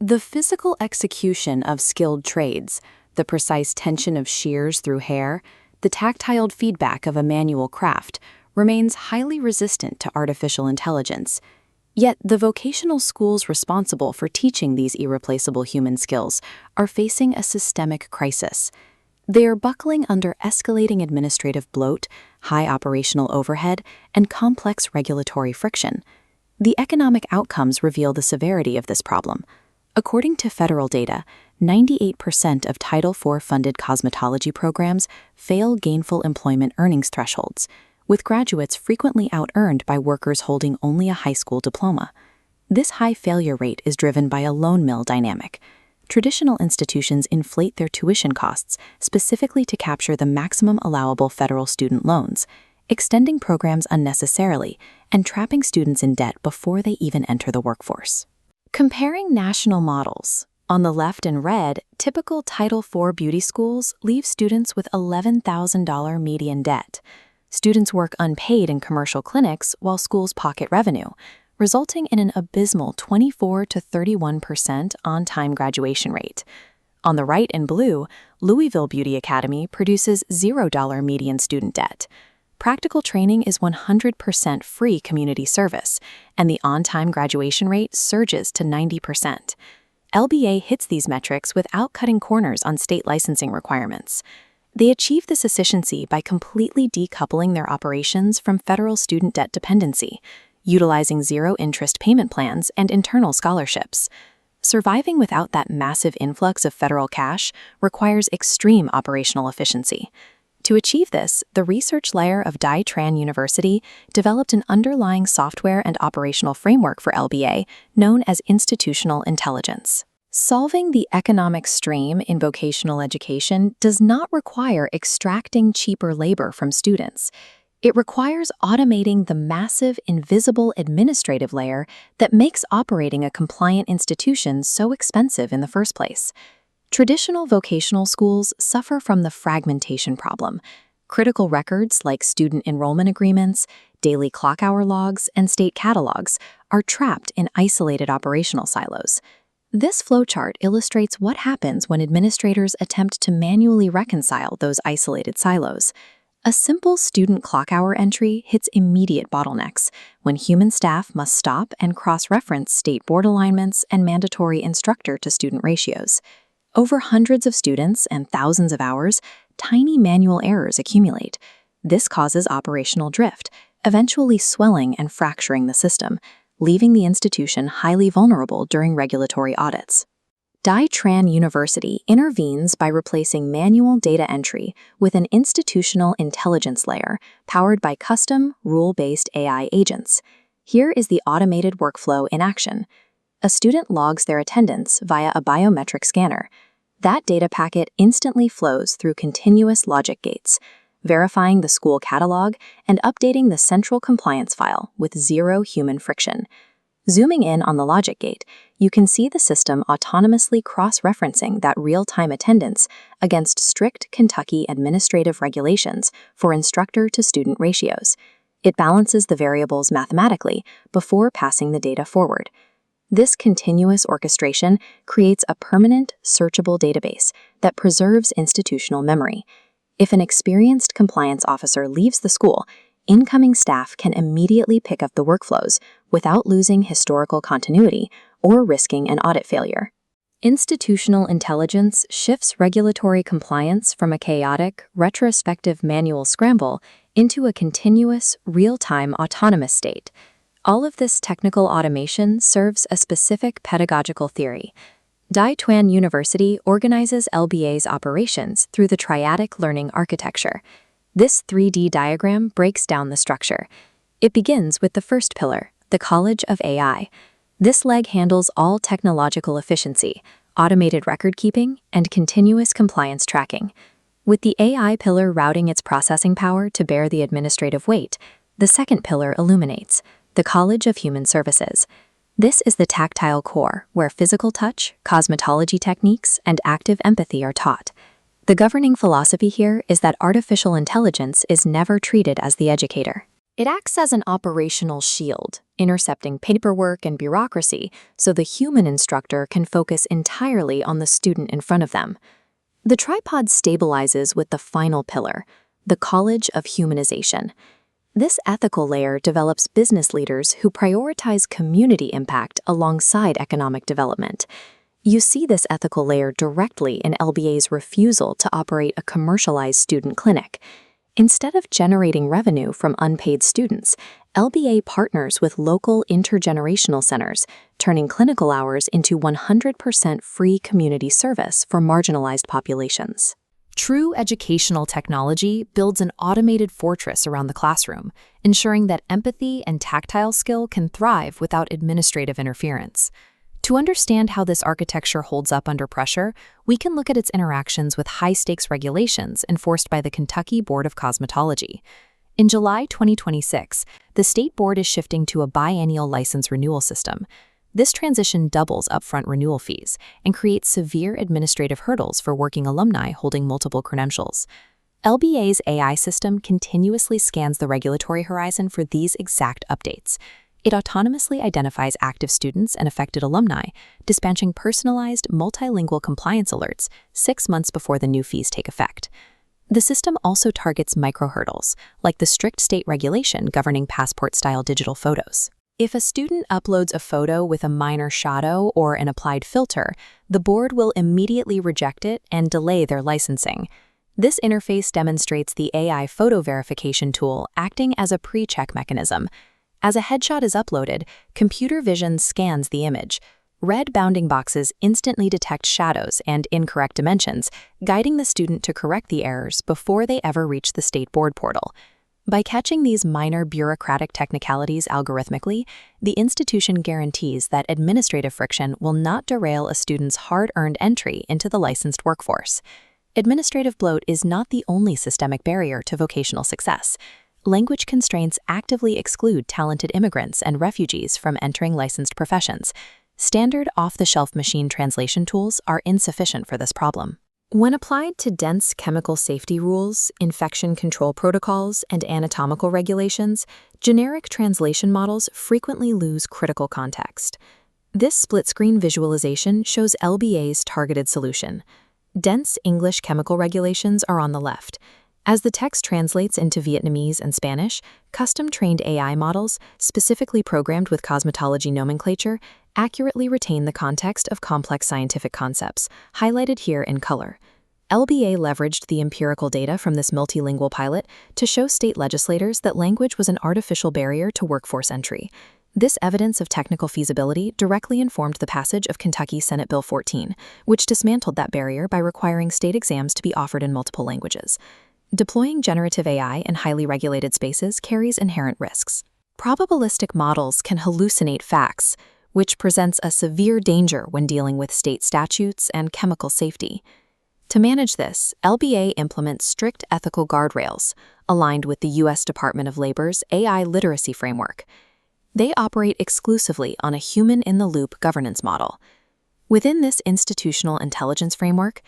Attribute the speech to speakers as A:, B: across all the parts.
A: The physical execution of skilled trades, the precise tension of shears through hair, the tactile feedback of a manual craft, remains highly resistant to artificial intelligence. Yet the vocational schools responsible for teaching these irreplaceable human skills are facing a systemic crisis. They are buckling under escalating administrative bloat, high operational overhead, and complex regulatory friction. The economic outcomes reveal the severity of this problem. According to federal data, 98% of Title IV-funded cosmetology programs fail gainful employment earnings thresholds, with graduates frequently out-earned by workers holding only a high school diploma. This high failure rate is driven by a loan mill dynamic. Traditional institutions inflate their tuition costs specifically to capture the maximum allowable federal student loans, extending programs unnecessarily and trapping students in debt before they even enter the workforce. Comparing national models. On the left in red, typical Title IV beauty schools leave students with $11,000 median debt. Students work unpaid in commercial clinics while schools pocket revenue, resulting in an abysmal 24 to 31% on-time graduation rate. On the right in blue, Louisville Beauty Academy produces $0 median student debt. Practical training is 100% free community service, and the on-time graduation rate surges to 90%. LBA hits these metrics without cutting corners on state licensing requirements. They achieve this efficiency by completely decoupling their operations from federal student debt dependency, utilizing zero-interest payment plans and internal scholarships. Surviving without that massive influx of federal cash requires extreme operational efficiency. To achieve this, the research layer of Tran University developed an underlying software and operational framework for LBA known as institutional intelligence. Solving the economic strain in vocational education does not require extracting cheaper labor from students. It requires automating the massive, invisible administrative layer that makes operating a compliant institution so expensive in the first place. Traditional vocational schools suffer from the fragmentation problem. Critical records like student enrollment agreements, daily clock hour logs, and state catalogs are trapped in isolated operational silos. This flowchart illustrates what happens when administrators attempt to manually reconcile those isolated silos. A simple student clock hour entry hits immediate bottlenecks when human staff must stop and cross-reference state board alignments and mandatory instructor-to-student ratios. Over hundreds of students and thousands of hours, tiny manual errors accumulate. This causes operational drift, eventually swelling and fracturing the system, leaving the institution highly vulnerable during regulatory audits. Tran University intervenes by replacing manual data entry with an institutional intelligence layer powered by custom, rule-based AI agents. Here is the automated workflow in action. A student logs their attendance via a biometric scanner. That data packet instantly flows through continuous logic gates, verifying the school catalog and updating the central compliance file with zero human friction. Zooming in on the logic gate, you can see the system autonomously cross-referencing that real-time attendance against strict Kentucky administrative regulations for instructor-to-student ratios. It balances the variables mathematically before passing the data forward. This continuous orchestration creates a permanent, searchable database that preserves institutional memory. If an experienced compliance officer leaves the school, incoming staff can immediately pick up the workflows without losing historical continuity or risking an audit failure. Institutional intelligence shifts regulatory compliance from a chaotic, retrospective manual scramble into a continuous, real-time autonomous state. All of this technical automation serves a specific pedagogical theory. Tran University organizes LBA's operations through the triadic learning architecture. This 3D diagram breaks down the structure. It begins with the first pillar, the College of AI. This leg handles all technological efficiency, automated record-keeping, and continuous compliance tracking. With the AI pillar routing its processing power to bear the administrative weight, the second pillar illuminates, the College of Human Services. This is the tactile core, where physical touch, cosmetology techniques, and active empathy are taught. The governing philosophy here is that artificial intelligence is never treated as the educator. It acts as an operational shield, intercepting paperwork and bureaucracy so the human instructor can focus entirely on the student in front of them. The tripod stabilizes with the final pillar, the College of Humanization. This ethical layer develops business leaders who prioritize community impact alongside economic development. You see this ethical layer directly in LBA's refusal to operate a commercialized student clinic. Instead of generating revenue from unpaid students, LBA partners with local intergenerational centers, turning clinical hours into 100% free community service for marginalized populations. True educational technology builds an automated fortress around the classroom, ensuring that empathy and tactile skill can thrive without administrative interference. To understand how this architecture holds up under pressure, we can look at its interactions with high-stakes regulations enforced by the Kentucky Board of Cosmetology. In July 2026, the state board is shifting to a biennial license renewal system. This transition doubles upfront renewal fees and creates severe administrative hurdles for working alumni holding multiple credentials. LBA's AI system continuously scans the regulatory horizon for these exact updates. It autonomously identifies active students and affected alumni, dispatching personalized, multilingual compliance alerts 6 months before the new fees take effect. The system also targets micro-hurdles, like the strict state regulation governing passport-style digital photos. If a student uploads a photo with a minor shadow or an applied filter, the board will immediately reject it and delay their licensing. This interface demonstrates the AI photo verification tool acting as a pre-check mechanism. As a headshot is uploaded, computer vision scans the image. Red bounding boxes instantly detect shadows and incorrect dimensions, guiding the student to correct the errors before they ever reach the state board portal. By catching these minor bureaucratic technicalities algorithmically, the institution guarantees that administrative friction will not derail a student's hard-earned entry into the licensed workforce. Administrative bloat is not the only systemic barrier to vocational success. Language constraints actively exclude talented immigrants and refugees from entering licensed professions. Standard off-the-shelf machine translation tools are insufficient for this problem. When applied to dense chemical safety rules, infection control protocols, and anatomical regulations, generic translation models frequently lose critical context. This split-screen visualization shows LBA's targeted solution. Dense English chemical regulations are on the left. As the text translates into Vietnamese and Spanish, custom-trained AI models, specifically programmed with cosmetology nomenclature, accurately retain the context of complex scientific concepts, highlighted here in color. LBA leveraged the empirical data from this multilingual pilot to show state legislators that language was an artificial barrier to workforce entry. This evidence of technical feasibility directly informed the passage of Kentucky Senate Bill 14, which dismantled that barrier by requiring state exams to be offered in multiple languages. Deploying generative AI in highly regulated spaces carries inherent risks. Probabilistic models can hallucinate facts, which presents a severe danger when dealing with state statutes and chemical safety. To manage this, LBA implements strict ethical guardrails, aligned with the U.S. Department of Labor's AI literacy framework. They operate exclusively on a human-in-the-loop governance model. Within this institutional intelligence framework,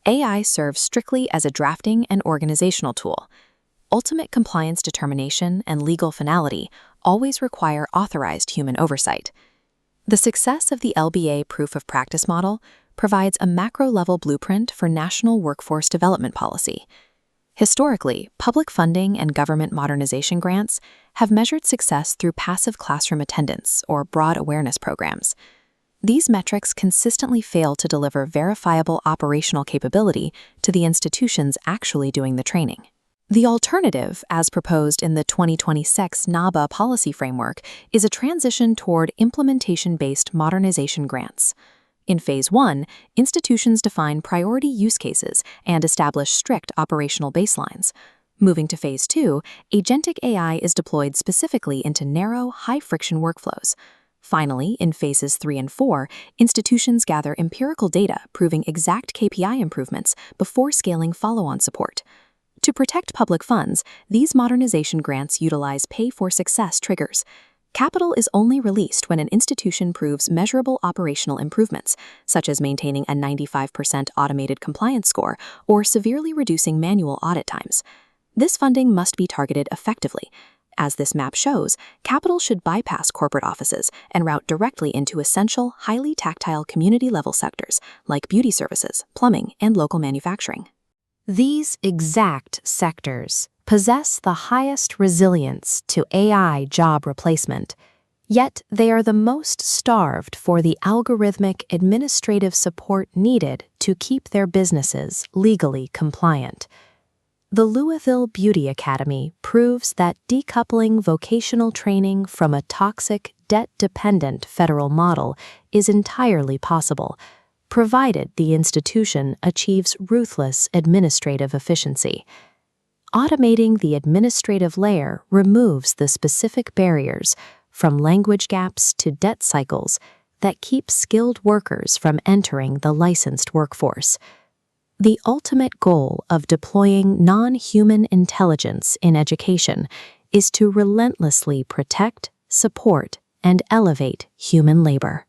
A: AI serves strictly as a drafting and organizational tool. Ultimate compliance determination and legal finality always require authorized human oversight. The success of the LBA proof of practice model provides a macro-level blueprint for national workforce development policy. Historically, public funding and government modernization grants have measured success through passive classroom attendance or broad awareness programs. These metrics consistently fail to deliver verifiable operational capability to the institutions actually doing the training. The alternative, as proposed in the 2026 NABA policy framework, is a transition toward implementation-based modernization grants. In Phase 1, institutions define priority use cases and establish strict operational baselines. Moving to Phase 2, agentic AI is deployed specifically into narrow, high-friction workflows. Finally, in Phases 3 and 4, institutions gather empirical data proving exact KPI improvements before scaling follow-on support. To protect public funds, these modernization grants utilize pay-for-success triggers. Capital is only released when an institution proves measurable operational improvements, such as maintaining a 95% automated compliance score or severely reducing manual audit times. This funding must be targeted effectively. As this map shows, capital should bypass corporate offices and route directly into essential, highly tactile community-level sectors like beauty services, plumbing, and local manufacturing. These exact sectors possess the highest resilience to AI job replacement, yet they are the most starved for the algorithmic administrative support needed to keep their businesses legally compliant. The Louisville Beauty Academy proves that decoupling vocational training from a toxic, debt-dependent federal model is entirely possible, provided the institution achieves ruthless administrative efficiency. Automating the administrative layer removes the specific barriers, from language gaps to debt cycles, that keep skilled workers from entering the licensed workforce. The ultimate goal of deploying non-human intelligence in education is to relentlessly protect, support, and elevate human labor.